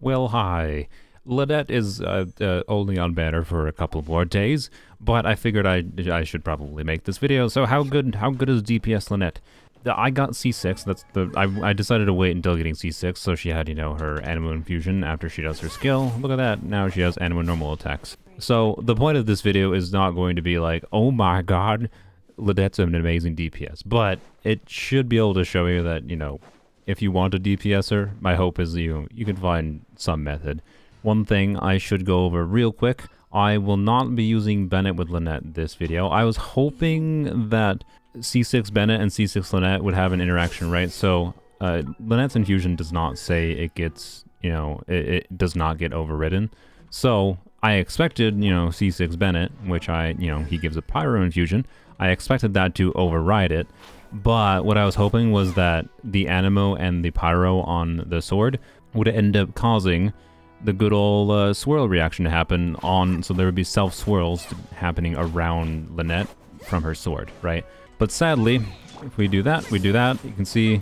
Well, hi. Lynette is only on banner for a couple more days, but I figured I should probably make this video. So how good is DPS Lynette? I got C6. I decided to wait until getting C6, so she had her Anemo infusion after she does her skill. Look at that. Now she has Anemo normal attacks. So the point of this video is not going to be like, oh my god, Lynette's an amazing DPS, but it should be able to show you that if you want a DPSer, my hope is you can find some method. One thing I should go over real quick, I will not be using Bennett with Lynette this video. I was hoping that C6 Bennett and C6 Lynette would have an interaction, right? So Lynette's infusion does not say it gets, it does not get overridden. So I expected, C6 Bennett, which he gives a pyro infusion. I expected that to override it. But what I was hoping was that the Anemo and the pyro on the sword would end up causing the good old swirl reaction to happen so there would be self-swirls happening around Lynette from her sword, right? But sadly, if we do that, you can see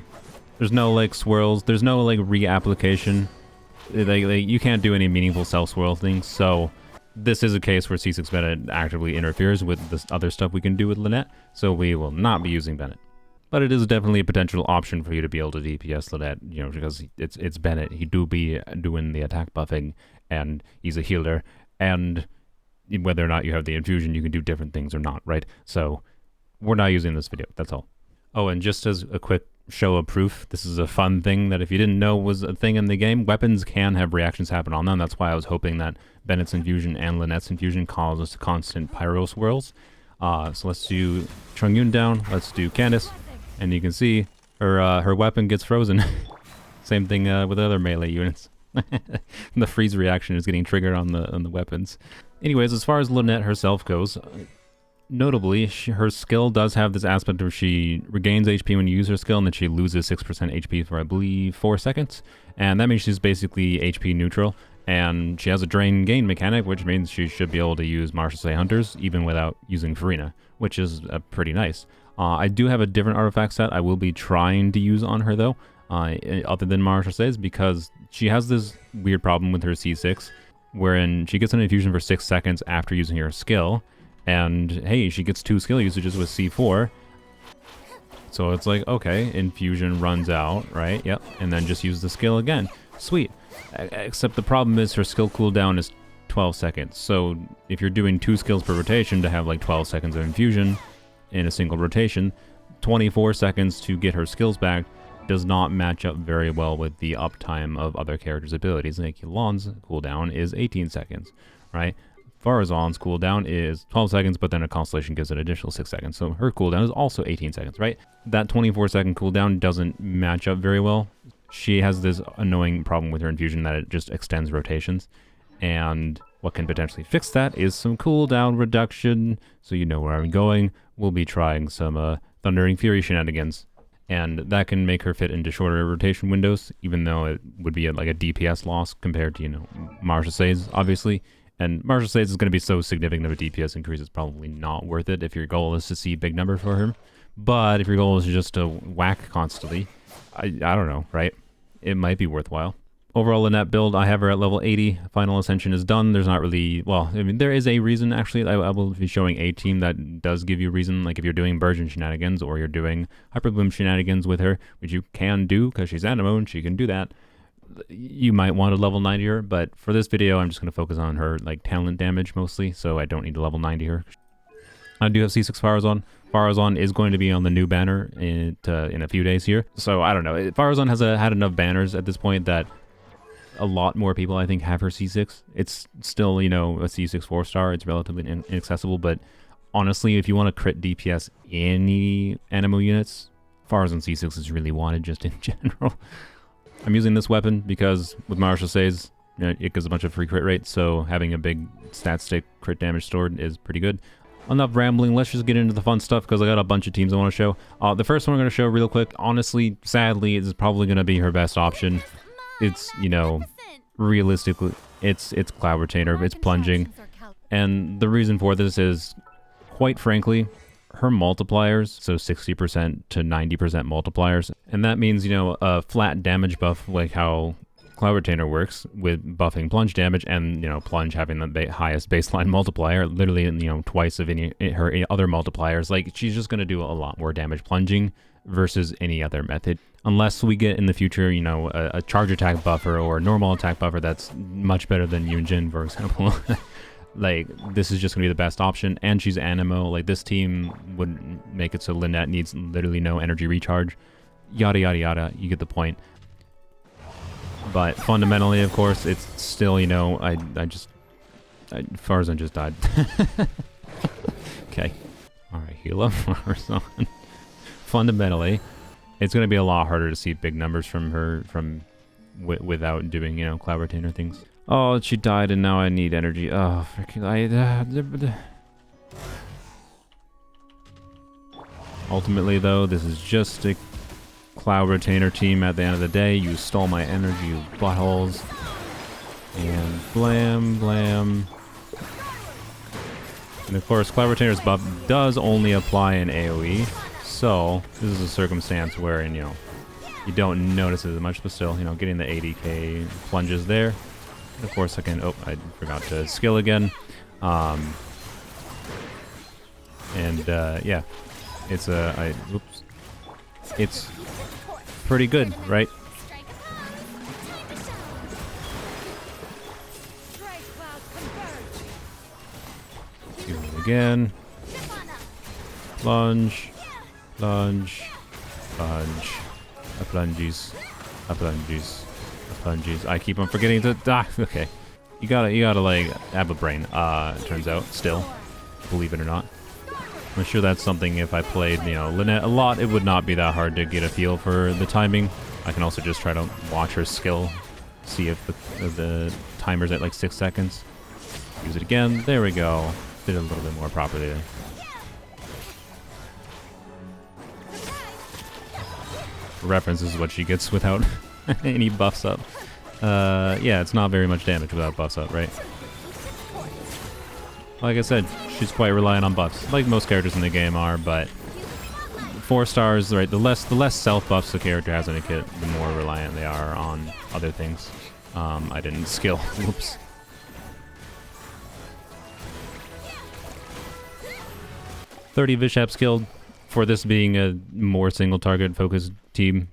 there's no like swirls, there's no like reapplication. You can't do any meaningful self-swirl things, so this is a case where C6 Bennett actively interferes with this other stuff we can do with Lynette, so we will not be using Bennett. But it is definitely a potential option for you to be able to DPS Lynette, because it's Bennett. He do be doing the attack buffing, and he's a healer, and whether or not you have the infusion, you can do different things or not, right? So we're not using this video, that's all. Oh, and just as a quick show of proof, this is a fun thing that if you didn't know was a thing in the game, weapons can have reactions happen on them. That's why I was hoping that Bennett's infusion and Lynette's infusion causes constant pyro swirls. So let's do Chung-Yun down, let's do Candace. And you can see her weapon gets frozen. Same thing with other melee units. The freeze reaction is getting triggered on the weapons. Anyways, as far as Lynette herself goes, notably, her skill does have this aspect where she regains HP when you use her skill, and then she loses 6% HP for, I believe, 4 seconds. And that means she's basically HP neutral. And she has a drain gain mechanic, which means she should be able to use Marshal Hunters even without using Farina, which is pretty nice. I do have a different artifact set I will be trying to use on her, though, other than Marshal, because she has this weird problem with her C6, wherein she gets an infusion for 6 seconds after using her skill, and hey, she gets 2 skill usages with C4. So it's like, okay, infusion runs out, right? Yep, and then just use the skill again. Sweet. Except the problem is her skill cooldown is 12 seconds. So if you're doing 2 skills per rotation to have like 12 seconds of infusion in a single rotation, 24 seconds to get her skills back does not match up very well with the uptime of other characters' abilities. Like Yulon's cooldown is 18 seconds, right? Farazan's cooldown is 12 seconds, but then a Constellation gives an additional 6 seconds. So her cooldown is also 18 seconds, right? That 24-second cooldown doesn't match up very well. She has this annoying problem with her infusion that it just extends rotations. And what can potentially fix that is some cooldown reduction. So you know where I'm going. We'll be trying some Thundering Fury shenanigans. And that can make her fit into shorter rotation windows, even though it would be like a DPS loss compared to, Marshal Says, obviously. And Marshal Says is going to be so significant of a DPS increase, it's probably not worth it if your goal is to see big numbers for him. But if your goal is just to whack constantly, I don't know, right? It might be worthwhile. Overall Lynette build, I have her at level 80. Final Ascension is done. There's not really, well, I mean, there is a reason, actually. I will be showing a team that does give you a reason, like if you're doing Burgeon shenanigans or you're doing Hyperbloom shenanigans with her, which you can do because she's Anemo and she can do that. You might want to level 90 her, but for this video, I'm just going to focus on her like talent damage mostly, so I don't need to level 90 her. I do have C6 Farazan. Farazan is going to be on the new banner in a few days here, so I don't know. Farazan has had enough banners at this point that a lot more people, I think, have her C6. It's still, a C6 4-star. It's relatively inaccessible, but honestly, if you want to crit DPS any Anemo units, Farazan C6 is really wanted just in general. I'm using this weapon because with Marshal Says, it gives a bunch of free crit rate, so having a big stat stick crit damage stored is pretty good. Enough rambling, let's just get into the fun stuff because I got a bunch of teams I want to show. The first one I'm going to show real quick, honestly, sadly, is probably going to be her best option. It's, realistically, it's Cloud Retainer, it's plunging. And the reason for this is, quite frankly, her multipliers, so 60% to 90% multipliers. And that means, a flat damage buff, like how Cloud Retainer works with buffing Plunge damage and, you know, Plunge having the highest baseline multiplier, literally, you know, twice of her other multipliers. Like, she's just going to do a lot more damage plunging versus any other method. Unless we get in the future, you know, a charge attack buffer or a normal attack buffer that's much better than Yunjin, for example. Like, this is just going to be the best option. And she's Anemo. Like, this team would make it so Lynette needs literally no energy recharge. Yada, yada, yada. You get the point. But fundamentally, of course, it's still, you know, Farzan just died. Okay. Alright, heal up Farzan. Fundamentally, it's going to be a lot harder to see big numbers from her without doing, you know, Cloud Retainer things. Oh, she died and now I need energy. Oh, freaking... Ultimately, though, this is just a Cloud Retainer team at the end of the day. You stole my energy, you buttholes. And blam, blam. And of course, Cloud Retainer's buff does only apply in AoE. So, this is a circumstance where, you know, you don't notice it as much, but still, you know, getting the 80k plunges there. And of course, I can... Oh, I forgot to skill again. Yeah. It's a... Oops. It's pretty good, right? Do it again. Plunge. Plunge. Plunge. A plunges. A plunges. A plunges. I keep on forgetting to... Ah, okay. You gotta like, have a brain, turns out, still. Believe it or not. I'm sure that's something if I played, you know, Lynette a lot, it would not be that hard to get a feel for the timing. I can also just try to watch her skill, see if the timer's at like 6 seconds. Use it again. There we go. Did it a little bit more properly there. Reference is what she gets without any buffs up. Yeah, it's not very much damage without buffs up, right? Like I said, she's quite reliant on buffs, like most characters in the game are, but 4 stars, right, the less self-buffs the character has in a kit, the more reliant they are on other things. I didn't skill. Whoops. $30 Vishap skilled for this being a more single-target focused team.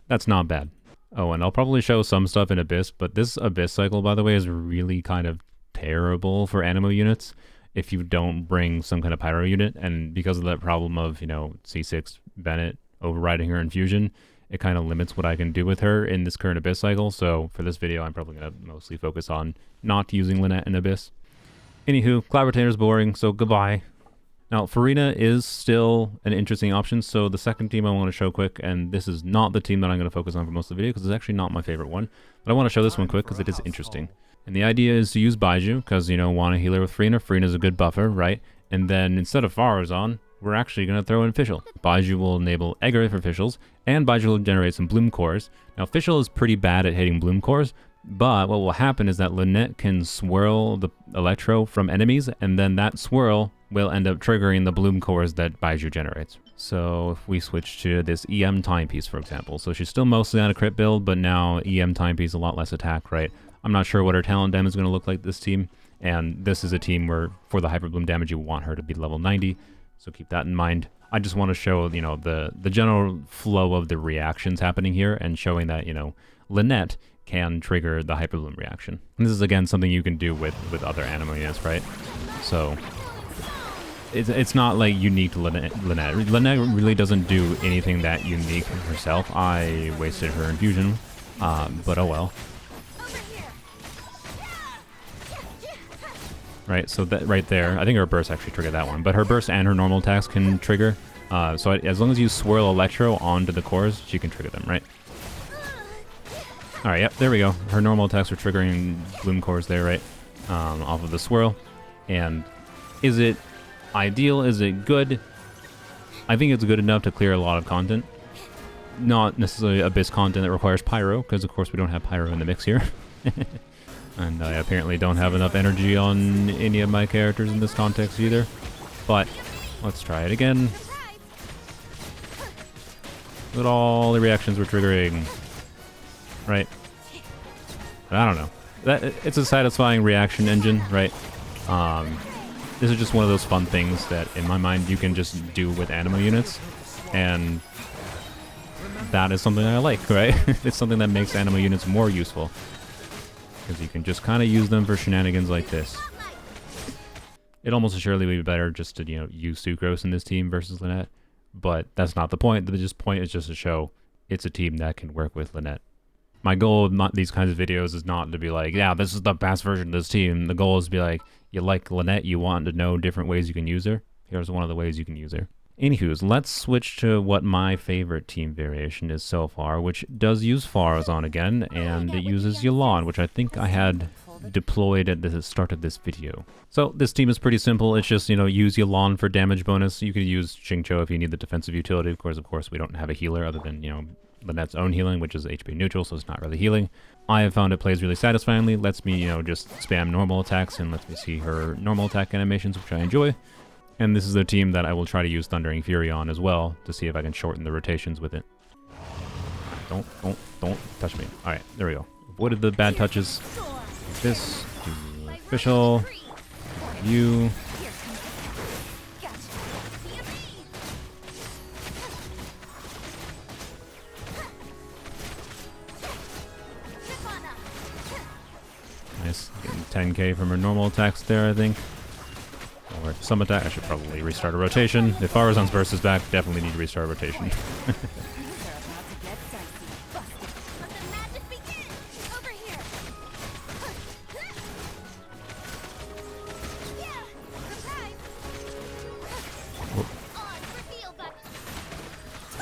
That's not bad. Oh, and I'll probably show some stuff in Abyss, but this Abyss cycle, by the way, is really kind of terrible for Anemo units if you don't bring some kind of pyro unit, and because of that problem of, you know, C6 Bennett overriding her infusion, it kind of limits what I can do with her in this current Abyss cycle. So for this video, I'm probably going to mostly focus on not using Lynette in Abyss. Anywho, Cloud Retainer's boring, so goodbye. Now, Farina is still an interesting option, so the second team I want to show quick, and this is not the team that I'm going to focus on for most of the video, because it's actually not my favorite one, but I want to show this one quick, because it is interesting. And the idea is to use Baiju, because, you know, want a healer with Farina. Farina's a good buffer, right? And then, instead of Farazan, we're actually going to throw in Fischl. Baiju will enable Egger for Fischls, and Baiju will generate some Bloom Cores. Now, Fischl is pretty bad at hitting Bloom Cores, but what will happen is that Lynette can swirl the Electro from enemies, and then that swirl will end up triggering the Bloom Cores that Baiju generates. So if we switch to this EM Timepiece, for example. So she's still mostly on a crit build, but now EM Timepiece a lot less attack, right? I'm not sure what her talent damage is going to look like this team, and this is a team where for the Hyperbloom damage you want her to be level 90, so keep that in mind. I just want to show, you know, the general flow of the reactions happening here, and showing that, you know, Lynette can trigger the Hyperbloom reaction. And this is, again, something you can do with other Anemo units, right? So it's not like unique to Lynette. Lynette really doesn't do anything that unique herself. I wasted her infusion, but oh well. Right, so that right there, I think her burst actually triggered that one, but her burst and her normal attacks can trigger. So as long as you swirl Electro onto the cores, she can trigger them, right? Alright, yep, there we go. Her normal attacks are triggering Bloom Cores there, right? Off of the swirl. And is it ideal? Is it good? I think it's good enough to clear a lot of content. Not necessarily Abyss content that requires Pyro, because of course we don't have Pyro in the mix here. And I apparently don't have enough energy on any of my characters in this context either. But let's try it again. Look at all the reactions we're triggering. Right. I don't know. It's a satisfying reaction engine, right? This is just one of those fun things that, in my mind, you can just do with Anemo units, and that is something I like, right? It's something that makes Anemo units more useful, because you can just kind of use them for shenanigans like this. It'd almost assuredly be better just to, use Sucrose in this team versus Lynette, but that's not the point. The point is just to show it's a team that can work with Lynette. My goal of these kinds of videos is not to be like, yeah, this is the best version of this team. The goal is to be like, you like Lynette, you want to know different ways you can use her. Here's one of the ways you can use her. Anywho's, let's switch to what my favorite team variation is so far, which does use Farazan again, and it uses Yelan, which I think I had deployed at the start of this video. So this team is pretty simple. It's just, use Yelan for damage bonus. You could use Xingqiu if you need the defensive utility. Of course, we don't have a healer other than, Lynette's own healing, which is HP neutral, so it's not really healing. I have found it plays really satisfyingly, lets me, just spam normal attacks and lets me see her normal attack animations, which I enjoy. And this is the team that I will try to use Thundering Fury on as well, to see if I can shorten the rotations with it. Don't touch me. Alright, there we go. Avoided the bad touches. This, official, you. Nice. Getting 10k from her normal attacks there, I think. Or some attack. I should probably restart a rotation. If Farazan's burst is back, definitely need to restart a rotation.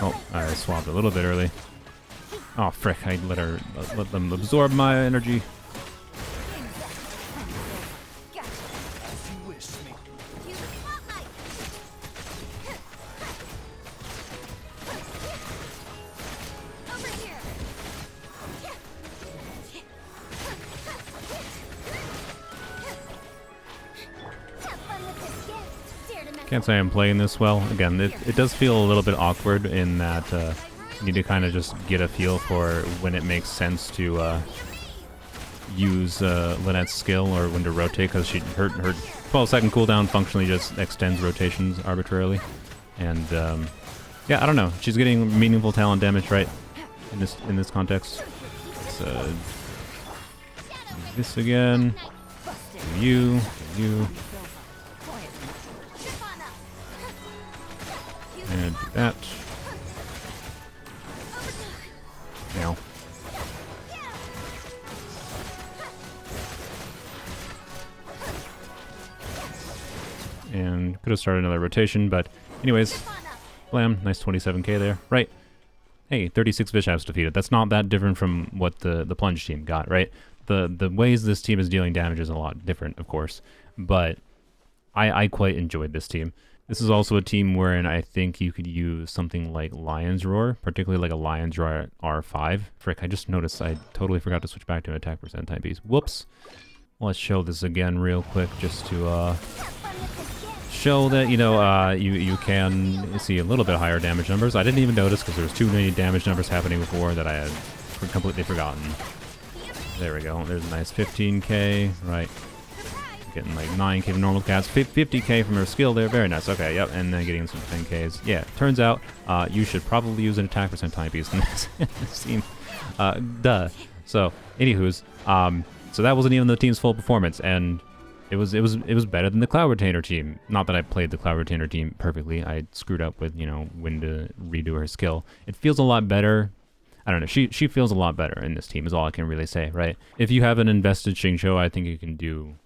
Oh, I swapped a little bit early. Oh, frick. I let them absorb my energy. Can't say I'm playing this well. Again, it does feel a little bit awkward in that you need to kind of just get a feel for when it makes sense to use Lynette's skill or when to rotate, because her 12-second cooldown functionally just extends rotations arbitrarily. And yeah, I don't know. She's getting meaningful talent damage, right? In this context. So this again. You. And do that. Now. And could have started another rotation, but anyways, blam, nice 27k there. Right. Hey, 36 Vishavs defeated. That's not that different from what the Plunge team got, right? The ways this team is dealing damage is a lot different, of course, but I quite enjoyed this team. This is also a team wherein I think you could use something like Lion's Roar, particularly like a Lion's Roar R5. Frick, I just noticed I totally forgot to switch back to an attack percent timepiece. Whoops. Let's show this again real quick just to show that, you can see a little bit higher damage numbers. I didn't even notice because there was too many damage numbers happening before that I had completely forgotten. There we go. There's a nice 15k, right? Getting like 9k from normal cats, 50k from her skill there. Very nice. Okay, yep. And then getting some 10ks. Yeah, turns out you should probably use an attack percent timepiece in this team. Duh. So, anywho's, so that wasn't even the team's full performance, and it was better than the Cloud Retainer team. Not that I played the Cloud Retainer team perfectly. I screwed up with when to redo her skill. It feels a lot better. I don't know. She feels a lot better in this team. Is all I can really say, right? If you have an invested Xingqiu, I think you can do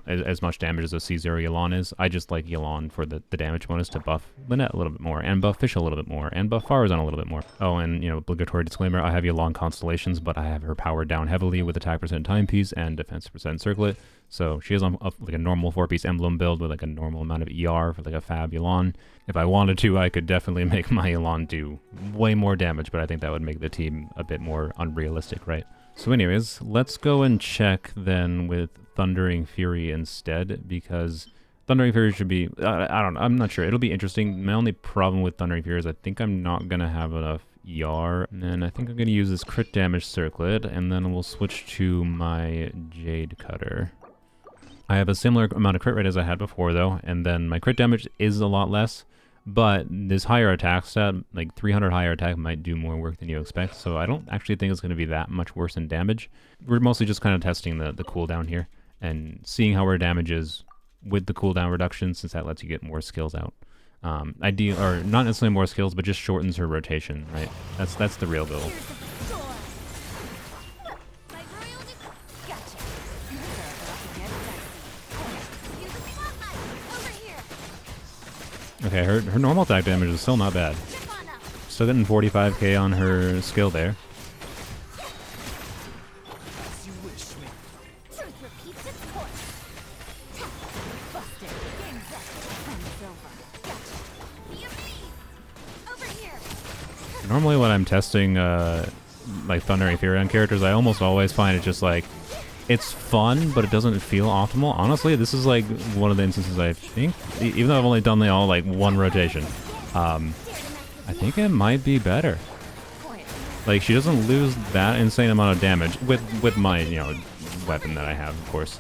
as much damage as a C0 Yelan is. I just like Yelan for the damage bonus to buff Lynette a little bit more, and buff Fish a little bit more, and buff Farazan a little bit more. Oh, and, obligatory disclaimer, I have Yelan Constellations, but I have her powered down heavily with attack percent timepiece and defense percent circlet. So she is on like a normal 4-piece emblem build with like a normal amount of ER for like a fab Yelan. If I wanted to, I could definitely make my Yelan do way more damage, but I think that would make the team a bit more unrealistic, right? So anyways, let's go and check then with Thundering Fury instead, because Thundering Fury should be, I don't know, I'm not sure. It'll be interesting. My only problem with Thundering Fury is I think I'm not going to have enough ER. And I think I'm going to use this crit damage circlet, and then we'll switch to my Jade Cutter. I have a similar amount of crit rate as I had before, though, and then my crit damage is a lot less, but this higher attack stat, like 300 higher attack, might do more work than you expect, so I don't actually think it's going to be that much worse in damage. We're mostly just kind of testing the cooldown here, and seeing how our damage is with the cooldown reduction, since that lets you get more skills out. Or not necessarily more skills, but just shortens her rotation, right? That's the real goal. Okay, her normal attack damage is still not bad. Still getting 45k on her skill there. Normally when I'm testing like Thunder Fury on characters, I almost always find it just like, it's fun, but it doesn't feel optimal. Honestly, this is like one of the instances I think, even though I've only done all like one rotation, I think it might be better. Like, she doesn't lose that insane amount of damage with my, you know, weapon that I have, of course.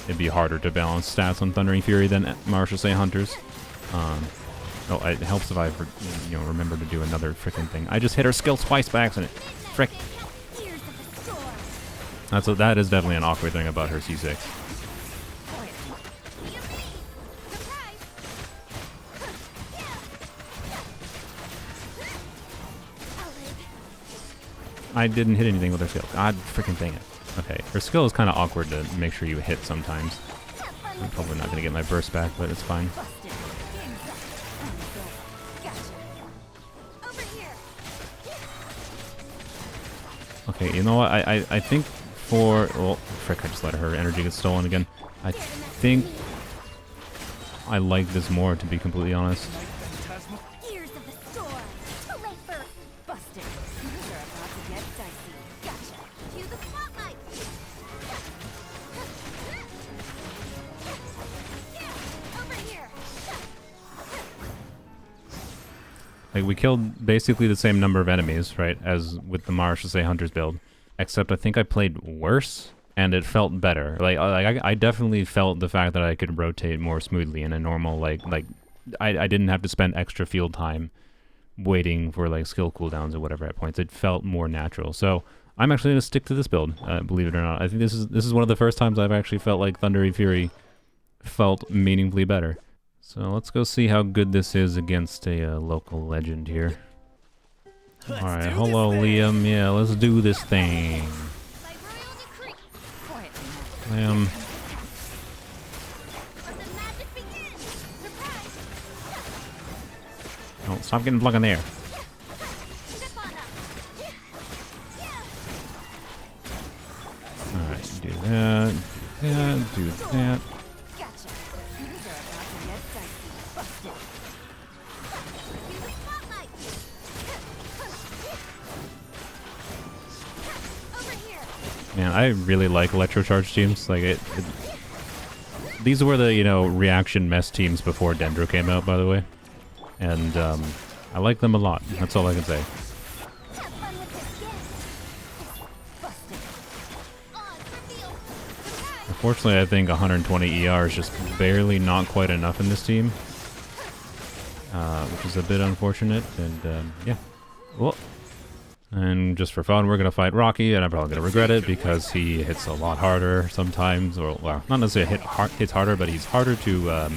It'd be harder to balance stats on Thundering Fury than Martial Say Hunters. Oh, it helps if I, you know, remember to do another freaking thing. I just hit her skill twice by accident. Frick. That is definitely an awkward thing about her C6. I didn't hit anything with her skill. God freaking dang it. Okay, her skill is kind of awkward to make sure you hit sometimes. I'm probably not going to get my burst back, but it's fine. Okay, you know what? I think for... Oh, frick, I just let her energy get stolen again. I think I like this more, to be completely honest. Like, we killed basically the same number of enemies, right, as with the Martial Say Hunters build. Except I think I played worse, and it felt better. Like I definitely felt the fact that I could rotate more smoothly in a normal, like I didn't have to spend extra field time waiting for, like, skill cooldowns or whatever at points. It felt more natural. So I'm actually going to stick to this build, believe it or not. I think this is one of the first times I've actually felt like Thunder Fury felt meaningfully better. So let's go see how good this is against a local legend here. Alright, hello Liam. Yeah, let's do this thing. Oh, stop getting plugged in there. Alright, do that, do that. Man, I really like electrocharge teams. Like these were the, you know, reaction mess teams before Dendro came out, by the way, and I like them a lot. That's all I can say. Unfortunately, I think 120 ER is just barely not quite enough in this team, which is a bit unfortunate. And yeah, well. And just for fun, we're going to fight Rocky, and I'm probably going to regret it because he hits a lot harder sometimes. Or, well, not necessarily hits harder, but he's harder to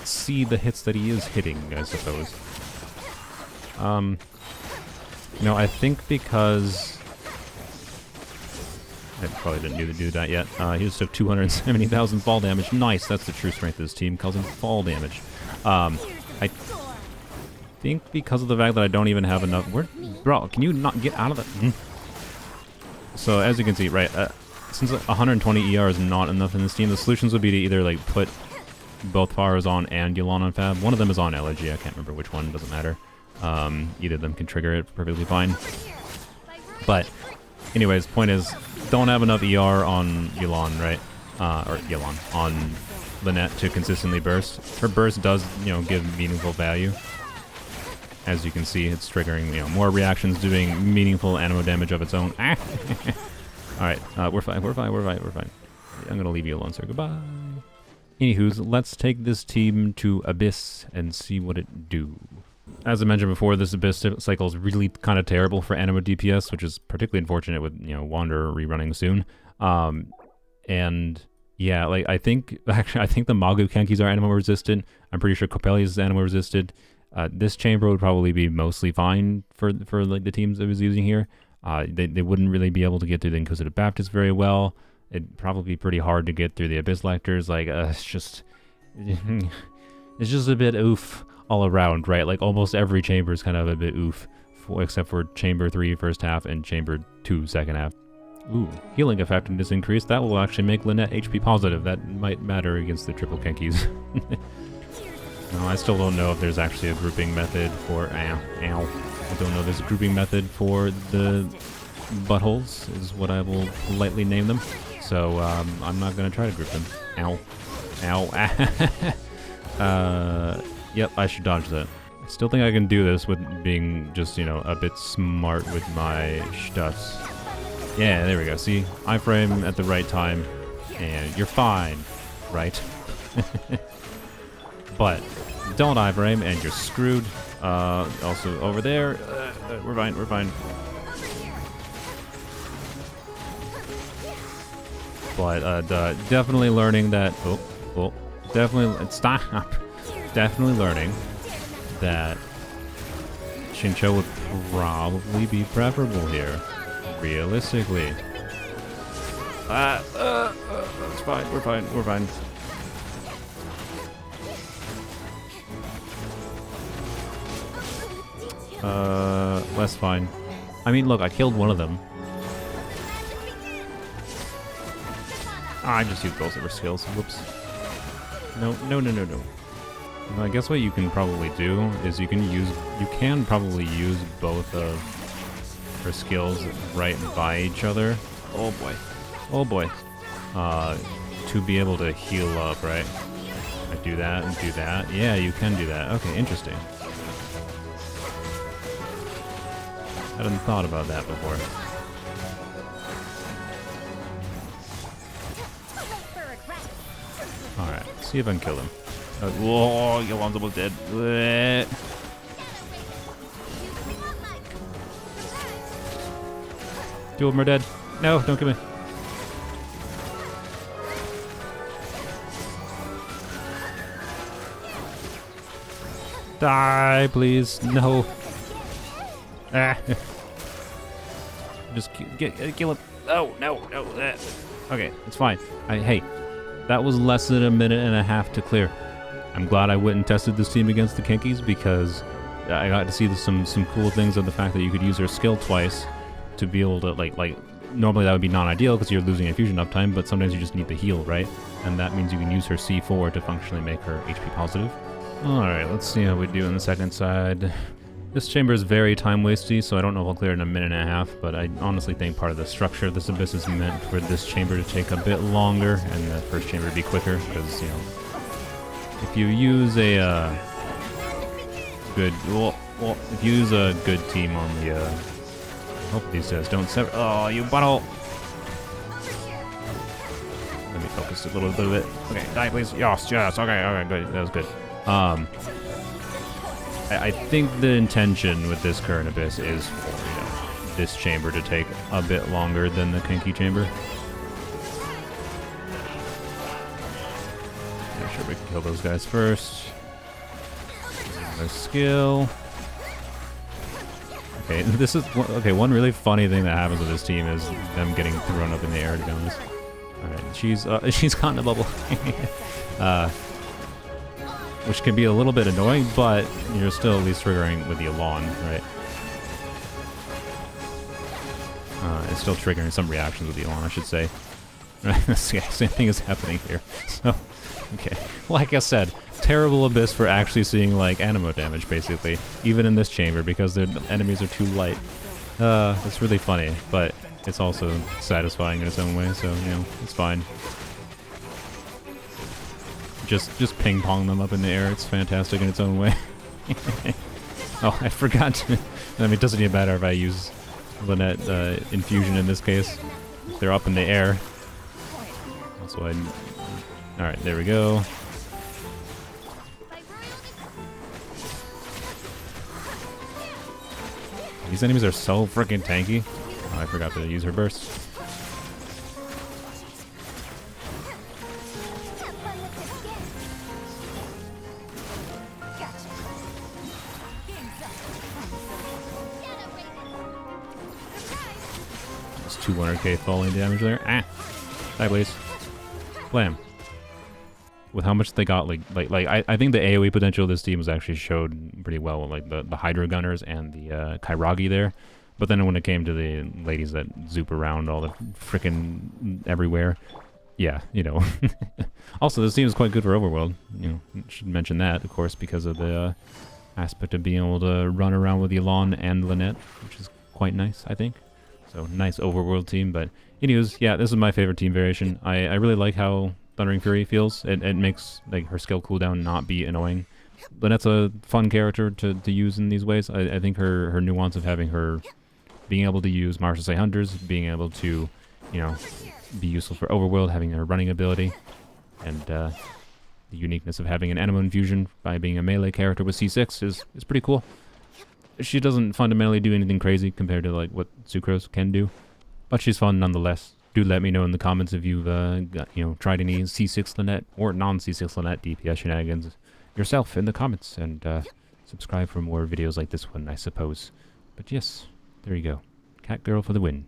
see the hits that he is hitting, I suppose. You know, I think because... I probably didn't need to do that yet. He just took 270,000 fall damage. Nice, that's the true strength of this team, causing fall damage. I think because of the fact that I don't even have enough... Bro, can you not get out of the... So, as you can see, right, since 120 ER is not enough in this team, the solutions would be to either, like, put both Pharahs on and Yu'lon on Fab. One of them is on Elegy, I can't remember which one, doesn't matter. Either of them can trigger it perfectly fine. But, anyways, point is, don't have enough ER on Yu'lon, right? Or Yu'lon, on Lynette to consistently burst. Her burst does, you know, give meaningful value. As you can see, it's triggering, you know, more reactions, doing meaningful Anemo damage of its own. Ah! Alright, we're fine, we're fine, we're fine, we're fine. I'm gonna leave you alone, sir. Goodbye. Anywho's, let's take this team to Abyss and see what it do. As I mentioned before, this Abyss cycle is really kind of terrible for Anemo DPS, which is particularly unfortunate with, you know, Wanderer rerunning soon. And yeah, like I think the Magu Kenkis are Anemo resistant. I'm pretty sure Coppelius is Anemo resistant. This chamber would probably be mostly fine for like the teams I was using here. They wouldn't really be able to get through the Inquisitive Baptist very well. It'd probably be pretty hard to get through the Abyss Lectors. Like, it's just a bit oof all around, right? Like almost every chamber is kind of a bit oof, except for Chamber 3 first half and Chamber 2 second half. Ooh, healing effectiveness increase. That will actually make Lynette HP positive. That might matter against the triple Kenkis. No, I still don't know if there's actually a grouping method for... Ow. I don't know there's a grouping method for the buttholes, is what I will politely name them. So, I'm not going to try to group them. Ow. Ow. Yep, I should dodge that. I still think I can do this with being just, you know, a bit smart with my stuffs. Yeah, there we go. See? Iframe at the right time, and you're fine, right? But don't iframe, and you're screwed. Also over there, we're fine, we're fine. But definitely learning that. Definitely learning that Shincho would probably be preferable here, realistically. That's fine. We're fine. We're fine. Less fine. I mean, look, I killed one of them. I just used both of her skills. Whoops. No. Well, I guess what you can probably do is you can probably use both of her skills right by each other. Oh boy. To be able to heal up, right? I do that and do that. Yeah, you can do that. Okay, interesting. I hadn't thought about that before. Alright, see if I can kill him. Whoa, Yolan's almost dead. Blech. Two of them are dead. No, don't kill me. Die, please. No. Ah. Just kill him. Oh, no. Okay, it's fine. Hey, that was less than a minute and a half to clear. I'm glad I went and tested this team against the Kenkis because I got to see some cool things of the fact that you could use her skill twice to be able to, like normally that would be non-ideal because you're losing infusion uptime, but sometimes you just need the heal, right? And that means you can use her C4 to functionally make her HP positive. Alright, let's see how we do on the second side. This chamber is very time-wasty, so I don't know if I'll clear it in a minute and a half, but I honestly think part of the structure of this Abyss is meant for this chamber to take a bit longer and the first chamber to be quicker, because, you know, if you use a good team on the I hope these guys don't sever. Oh, you butthole! Let me focus a little bit. Okay, die please. Yes, okay, good. That was good. I think the intention with this current Abyss is for, you know, this chamber to take a bit longer than the Kenki chamber. Make sure we can kill those guys first. Their skill. Okay, one really funny thing that happens with this team is them getting thrown up in the air, to be honest. Alright, she's caught in a bubble. Which can be a little bit annoying, but you're still at least triggering with the Elan, right? It's still triggering some reactions with the Elan, I should say. Right, yeah, same thing is happening here. So, okay. Like I said, terrible Abyss for actually seeing, like, Anemo damage, basically. Even in this chamber, because their enemies are too light. It's really funny, but it's also satisfying in its own way, so, you know, it's fine. Just ping-pong them up in the air. It's fantastic in its own way. Oh, I forgot to... I mean, it doesn't even matter if I use Lynette infusion in this case. They're up in the air. So I... Alright, there we go. These enemies are so freaking tanky. Oh, I forgot to use her burst. Just 200k falling damage there. Ah! Die, please. Blam. With how much they got, I think the AoE potential of this team was actually showed pretty well with like the Hydra Gunners and the Kairagi there. But then when it came to the ladies that zoop around all the frickin' everywhere, yeah, you know. Also, this team is quite good for Overworld. You know, should mention that, of course, because of the aspect of being able to run around with Elon and Lynette, which is quite nice, I think. So, nice Overworld team. But, anyways, yeah, this is my favorite team variation. I really like how Thundering Fury feels. It makes like her skill cooldown not be annoying. Lynette's a fun character to use in these ways. I think her nuance of having her being able to use Martial Say Hunters, being able to, you know, be useful for Overworld, having her running ability, and the uniqueness of having an Anemo infusion by being a melee character with C6 is pretty cool. She doesn't fundamentally do anything crazy compared to like what Sucrose can do, but she's fun nonetheless. Do let me know in the comments if you've tried any C6 Lynette or non-C6 Lynette DPS shenanigans yourself in the comments, and subscribe for more videos like this one, I suppose. But yes, there you go. Cat Girl for the win.